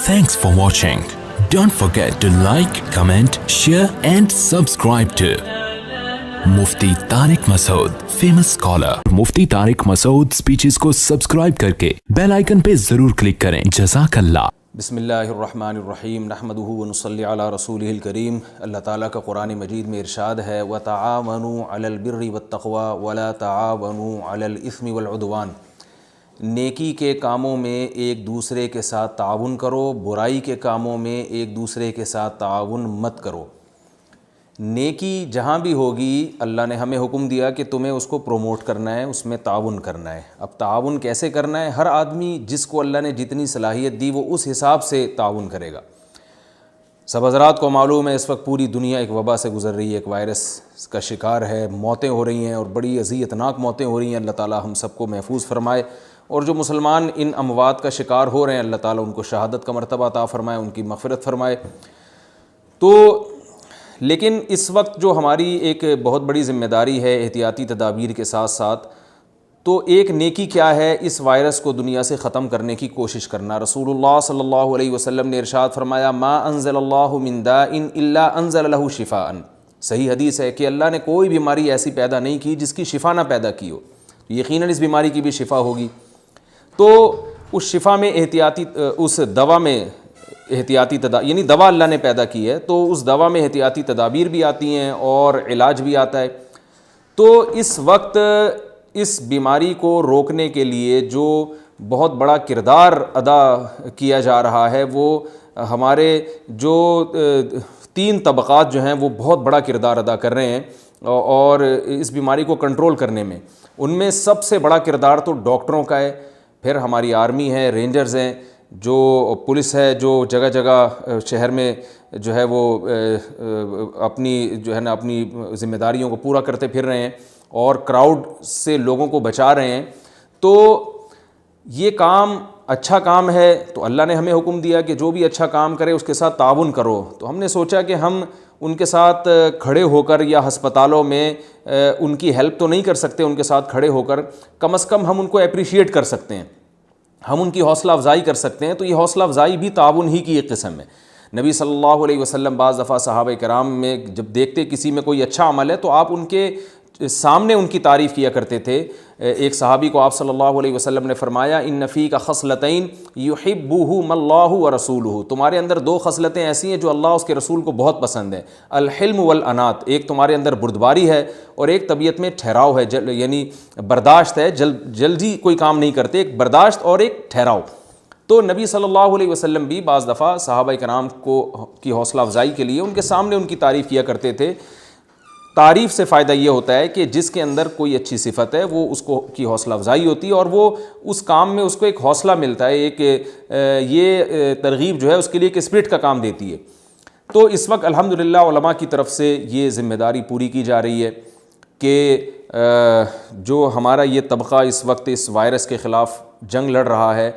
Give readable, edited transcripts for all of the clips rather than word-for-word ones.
Thanks for watching. Don't forget to like, comment, share and subscribe to Mufti Tariq Masood, famous scholar. Mufti Tariq Masood speeches को subscribe करके bell icon पे जरूर click करें. जज़ाकल्लाह. बिस्मिल्लाहिर्रहमानिर्रहीम नहमदुहु व नुसल्ली अला रसूलिहिल करीम. अल्लाह ताला का कुरान मजीद में इरशाद है व तआवनु अलल बिर्रि वत्तक़वा वला तआवनु अलल इस्मि वल उद्वान. नेकी के कामों में एक दूसरे के साथ ताउन करो, बुराई के कामों में एक दूसरे के साथ ताउन मत करो. नेकी जहाँ भी होगी अल्लाह ने हमें हुक्म दिया कि तुम्हें उसको प्रोमोट करना है, उसमें ताउन करना है. अब ताउन कैसे करना है? हर आदमी जिसको अल्लाह ने जितनी सलाहियत दी वो उस हिसाब से ताउन करेगा. सब हज़रात को मालूम है इस वक्त पूरी दुनिया एक वबा से गुज़र रही है, एक वायरस का शिकार है, मौतें हो रही हैं और बड़ी अज़ियतनाक मौतें हो रही हैं. अल्लाह ताला हम सबको महफूज फरमाए. और जो मुसलमान इन अमवात का शिकार हो रहे हैं अल्लाह ताला उनको शहादत का मर्तबा अता फ़रमाए, उनकी मग़फ़िरत फ़रमाए. तो लेकिन इस वक्त जो हमारी एक बहुत बड़ी ज़िम्मेदारी है एहतियाती तदाबीर के साथ साथ, तो एक नेकी क्या है? इस वायरस को दुनिया से ख़त्म करने की कोशिश करना. रसूलुल्लाह सल्लल्लाहु अलैहि वसल्लम ने इरशाद फरमाया मा अंज़लल्लाहु मिन दाइन इल्ला अंज़ल लहु शिफ़ाअन. सही हदीस है कि अल्लाह ने कोई बीमारी ऐसी पैदा नहीं की जिसकी शिफा ना पैदा की हो. यकीनन इस बीमारी की भी शिफा होगी. तो उस शिफा में एहतियाती उस दवा में एहतियाती यानी दवा अल्लाह ने पैदा की है, तो उस दवा में एहतियाती तदाबीर भी आती हैं और इलाज भी आता है. तो इस वक्त इस बीमारी को रोकने के लिए जो बहुत बड़ा किरदार अदा किया जा रहा है वो हमारे जो 3 तबक़ात जो हैं वो बहुत बड़ा किरदार अदा कर रहे हैं और इस बीमारी को कंट्रोल करने में. उनमें सबसे बड़ा किरदार तो डॉक्टरों का है, फिर हमारी आर्मी है, रेंजर्स हैं, जो पुलिस है, जो जगह जगह शहर में जो है वो अपनी जो है ना अपनी ज़िम्मेदारियों को पूरा करते फिर रहे हैं और क्राउड से लोगों को बचा रहे हैं. तो ये काम अच्छा काम है, तो अल्लाह ने हमें हुक्म दिया कि जो भी अच्छा काम करे उसके साथ ताउन करो. तो हमने सोचा कि हम उनके साथ खड़े होकर या हस्पतालों में उनकी हेल्प तो नहीं कर सकते, उनके साथ खड़े होकर कम से कम हम उनको अप्रिशिएट कर सकते हैं, हम उनकी हौसला अफजाई कर सकते हैं. तो ये हौसला अफजाई भी ताउन ही की एक किस्म है. नबी सल्लल्लाहु अलैहि वसल्लम बाज़ दफ़ा सहाबा कराम में जब देखते किसी में कोई अच्छा अमल है तो आप उनके सामने उनकी तारीफ़ किया करते थे. एक सहाबी को आप सल्लल्लाहु अलैहि वसल्लम ने फरमाया इन फ़ी का खसलतैन युहिब्बुहु मल्लाहु व रसूलुहु. तुम्हारे अंदर 2 खसलतें ऐसी हैं जो अल्लाह उसके रसूल को बहुत पसंद है. अल हिल्म वल अनात. एक तुम्हारे अंदर बुर्दबारी है और एक तबीयत में ठहराव है, यानी बर्दाश्त है, जल्दी कोई काम नहीं करते. एक बर्दाश्त और एक ठहराव. तो नबी सल्लल्लाहु अलैहि वसल्लम भी बाज़ दफ़ा सहाबा कराम को की हौसला अफजाई के लिए उनके सामने उनकी तारीफ़ किया करते थे. तारीफ़ से फ़ायदा ये होता है कि जिसके अंदर कोई अच्छी सिफत है वो उसको की हौसला अफजाई होती है और वो उस काम में उसको एक हौसला मिलता है, एक ये तरगीब जो है उसके लिए एक स्पिरिट का काम देती है. तो इस वक्त अल्हम्दुलिल्लाह उलमा की तरफ से ये ज़िम्मेदारी पूरी की जा रही है कि जो हमारा ये तबक़ा इस वक्त इस वायरस के ख़िलाफ़ जंग लड़ रहा है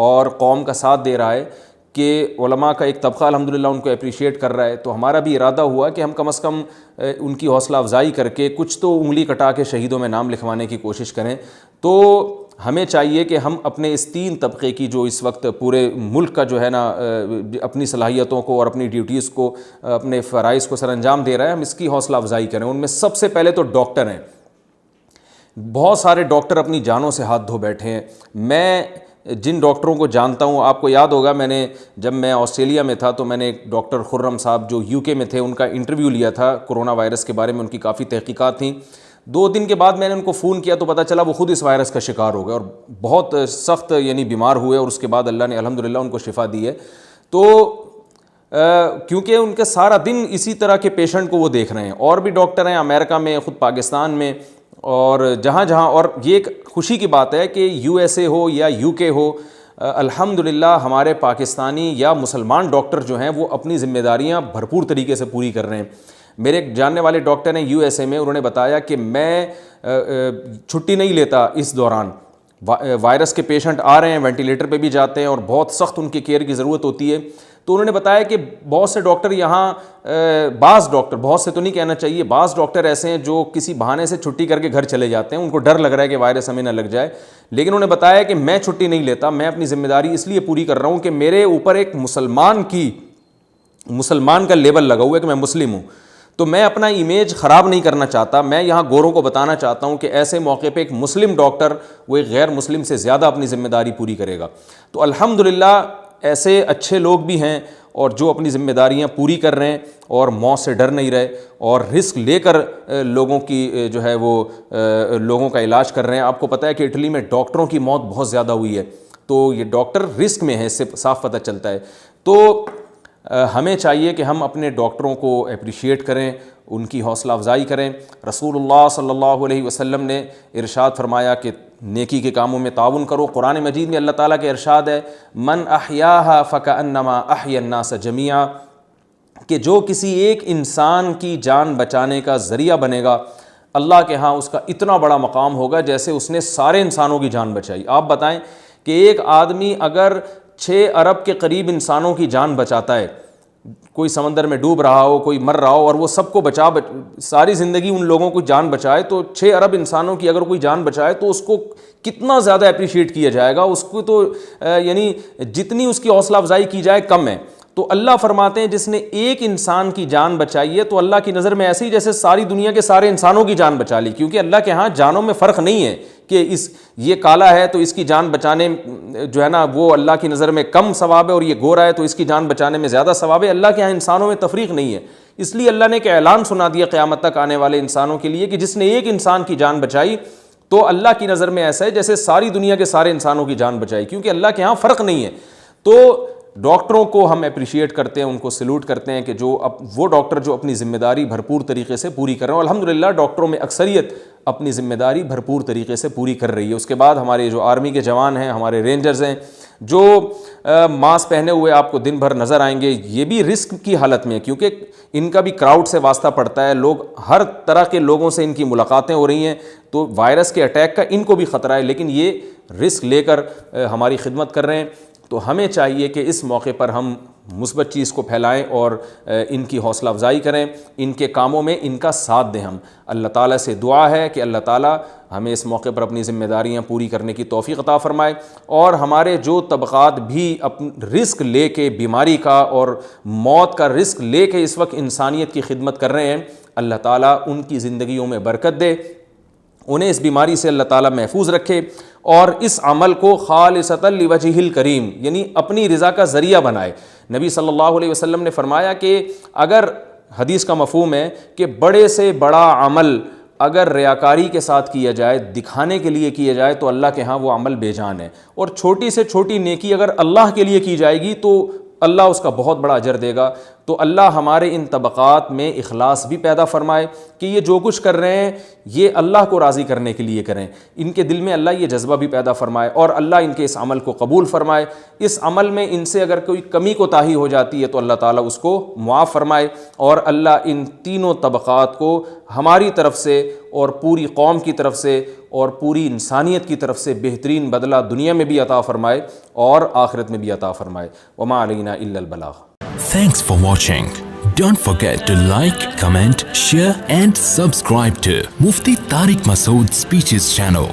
और कौम का साथ दे रहा है कि उलमा का एक तबक़ा अल्हम्दुलिल्लाह उनको अप्रिशिएट कर रहा है. तो हमारा भी इरादा हुआ कि हम कम से कम उनकी हौसला अफजाई करके कुछ तो उंगली कटा के शहीदों में नाम लिखवाने की कोशिश करें. तो हमें चाहिए कि हम अपने इस 3 तबक़े की जो इस वक्त पूरे मुल्क का जो है ना अपनी सलाहियतों को और अपनी ड्यूटीज़ को, अपने फ़राइज़ को सर अंजाम दे रहा है, हम इसकी हौसला अफजाई करें. उनमें सबसे पहले तो डॉक्टर हैं. बहुत सारे डॉक्टर अपनी जानों से हाथ धो बैठे हैं. मैं जिन डॉक्टरों को जानता हूँ, आपको याद होगा जब मैं ऑस्ट्रेलिया में था तो मैंने एक डॉक्टर खुर्रम साहब जो यूके में थे उनका इंटरव्यू लिया था. कोरोना वायरस के बारे में उनकी काफ़ी तहकीकात थी. 2 दिन के बाद मैंने उनको फ़ोन किया तो पता चला वो ख़ुद इस वायरस का शिकार हो गए और बहुत सख्त यानी बीमार हुए और उसके बाद अल्लाह ने अल्हम्दुलिल्लाह उनको शिफा दी है. तो क्योंकि उनके सारा दिन इसी तरह के पेशेंट को वो देख रहे हैं. और भी डॉक्टर हैं अमेरिका में, ख़ुद पाकिस्तान में और जहाँ जहाँ. और ये एक खुशी की बात है कि USA हो या UK हो, अल्हम्दुलिल्लाह हमारे पाकिस्तानी या मुसलमान डॉक्टर जो हैं वो अपनी ज़िम्मेदारियाँ भरपूर तरीके से पूरी कर रहे हैं. मेरे एक जानने वाले डॉक्टर हैं USA में, उन्होंने बताया कि मैं छुट्टी नहीं लेता इस दौरान. वायरस के पेशेंट आ रहे हैं, वेंटिलेटर पे भी जाते हैं और बहुत सख्त उनकी केयर की ज़रूरत होती है. تو انہوں نے بتایا کہ بہت سے ڈاکٹر یہاں بعض ڈاکٹر، بہت سے تو نہیں کہنا چاہیے، بعض ڈاکٹر ایسے ہیں جو کسی بہانے سے چھٹی کر کے گھر چلے جاتے ہیں، ان کو ڈر لگ رہا ہے کہ وائرس ہمیں نہ لگ جائے، لیکن انہوں نے بتایا کہ میں چھٹی نہیں لیتا، میں اپنی ذمہ داری اس لیے پوری کر رہا ہوں کہ میرے اوپر ایک مسلمان کا لیبل لگا ہوا ہے کہ میں مسلم ہوں، تو میں اپنا امیج خراب نہیں کرنا چاہتا، میں یہاں گوروں کو بتانا چاہتا ہوں کہ ایسے موقع پہ ایک مسلم ڈاکٹر وہ ایک غیر مسلم سے زیادہ اپنی ذمہ داری پوری کرے گا۔ تو الحمدللہ ایسے اچھے لوگ بھی ہیں اور جو اپنی ذمہ داریاں پوری کر رہے ہیں اور موت سے ڈر نہیں رہے اور رسک لے کر لوگوں کی جو ہے وہ لوگوں کا علاج کر رہے ہیں۔ آپ کو پتہ ہے کہ اٹلی میں ڈاکٹروں کی موت بہت زیادہ ہوئی ہے، تو یہ ڈاکٹر رسک میں ہے، اس سے صاف پتہ چلتا ہے۔ تو ہمیں چاہیے کہ ہم اپنے ڈاکٹروں کو اپریشیٹ کریں، ان کی حوصلہ افزائی کریں۔ رسول اللہ صلی اللہ علیہ وسلم نے ارشاد فرمایا کہ نیکی کے کاموں میں تعاون کرو۔ قرآن مجید میں اللہ تعالیٰ کے ارشاد ہے من احیاھا فکأنما احیا الناس جمیعا، کہ جو کسی ایک انسان کی جان بچانے کا ذریعہ بنے گا اللہ کے ہاں اس کا اتنا بڑا مقام ہوگا جیسے اس نے سارے انسانوں کی جان بچائی۔ آپ بتائیں کہ ایک آدمی اگر 6 ارب کے قریب انسانوں کی جان بچاتا ہے، کوئی سمندر میں ڈوب رہا ہو، کوئی مر رہا ہو، اور وہ سب کو ساری زندگی ان لوگوں کو جان بچائے، تو 6 ارب انسانوں کی اگر کوئی جان بچائے تو اس کو کتنا زیادہ اپریشیٹ کیا جائے گا، اس کو تو یعنی جتنی اس کی حوصلہ افزائی کی جائے کم ہے۔ تو اللہ فرماتے ہیں جس نے ایک انسان کی جان بچائی ہے تو اللہ کی نظر میں ایسے ہی جیسے ساری دنیا کے سارے انسانوں کی جان بچا لی، کیونکہ اللہ کے ہاں جانوں میں فرق نہیں ہے کہ یہ کالا ہے تو اس کی جان بچانے جو ہے نا وہ اللہ کی نظر میں کم ثواب ہے، اور یہ گورا ہے تو اس کی جان بچانے میں زیادہ ثواب ہے۔ اللہ کے ہاں انسانوں میں تفریق نہیں ہے، اس لیے اللہ نے ایک اعلان سنا دیا قیامت تک آنے والے انسانوں کے لیے کہ جس نے ایک انسان کی جان بچائی تو اللہ کی نظر میں ایسا ہے جیسے ساری دنیا کے سارے انسانوں کی جان بچائی، کیونکہ اللہ کے ہاں فرق نہیں ہے۔ تو ڈاکٹروں کو ہم اپریشیٹ کرتے ہیں، ان کو سلوٹ کرتے ہیں کہ وہ ڈاکٹر جو اپنی ذمہ داری بھرپور طریقے سے پوری کر رہے ہیں۔ الحمدللہ ڈاکٹروں میں اکثریت اپنی ذمہ داری بھرپور طریقے سے پوری کر رہی ہے۔ اس کے بعد ہمارے جو آرمی کے جوان ہیں، ہمارے رینجرز ہیں جو ماسک پہنے ہوئے آپ کو دن بھر نظر آئیں گے، یہ بھی رسک کی حالت میں، کیونکہ ان کا بھی کراؤڈ سے واسطہ پڑتا ہے، لوگ ہر طرح کے لوگوں سے ان کی ملاقاتیں ہو رہی ہیں، تو وائرس کے اٹیک کا ان کو بھی خطرہ ہے، لیکن یہ رسک لے کر ہماری خدمت کر رہے ہیں۔ تو ہمیں چاہیے کہ اس موقع پر ہم مثبت چیز کو پھیلائیں اور ان کی حوصلہ افزائی کریں، ان کے کاموں میں ان کا ساتھ دیں۔ ہم اللہ تعالیٰ سے دعا ہے کہ اللہ تعالیٰ ہمیں اس موقع پر اپنی ذمہ داریاں پوری کرنے کی توفیق عطا فرمائے، اور ہمارے جو طبقات بھی رسک لے کے بیماری کا اور موت کا رسک لے کے اس وقت انسانیت کی خدمت کر رہے ہیں، اللہ تعالیٰ ان کی زندگیوں میں برکت دے، انہیں اس بیماری سے اللہ تعالیٰ محفوظ رکھے، اور اس عمل کو خالصۃ لوجہہ الکریم یعنی اپنی رضا کا ذریعہ بنائے۔ نبی صلی اللہ علیہ وسلم نے فرمایا کہ اگر حدیث کا مفہوم ہے کہ بڑے سے بڑا عمل اگر ریاکاری کے ساتھ کیا جائے، دکھانے کے لیے کیا جائے، تو اللہ کے ہاں وہ عمل بے جان ہے، اور چھوٹی سے چھوٹی نیکی اگر اللہ کے لیے کی جائے گی تو اللہ اس کا بہت بڑا اجر دے گا۔ تو اللہ ہمارے ان طبقات میں اخلاص بھی پیدا فرمائے کہ یہ جو کچھ کر رہے ہیں یہ اللہ کو راضی کرنے کے لیے کریں، ان کے دل میں اللہ یہ جذبہ بھی پیدا فرمائے، اور اللہ ان کے اس عمل کو قبول فرمائے۔ اس عمل میں ان سے اگر کوئی کمی کوتاہی ہو جاتی ہے تو اللہ تعالیٰ اس کو معاف فرمائے، اور اللہ ان تینوں طبقات کو ہماری طرف سے اور پوری قوم کی طرف سے اور پوری انسانیت کی طرف سے بہترین بدلہ دنیا میں بھی عطا فرمائے اور آخرت میں بھی عطا فرمائے۔ وما علینا الا البلاغ۔ Thanks for watching. Don't forget to like, comment, share and subscribe to Mufti Tariq Masood Speeches channel.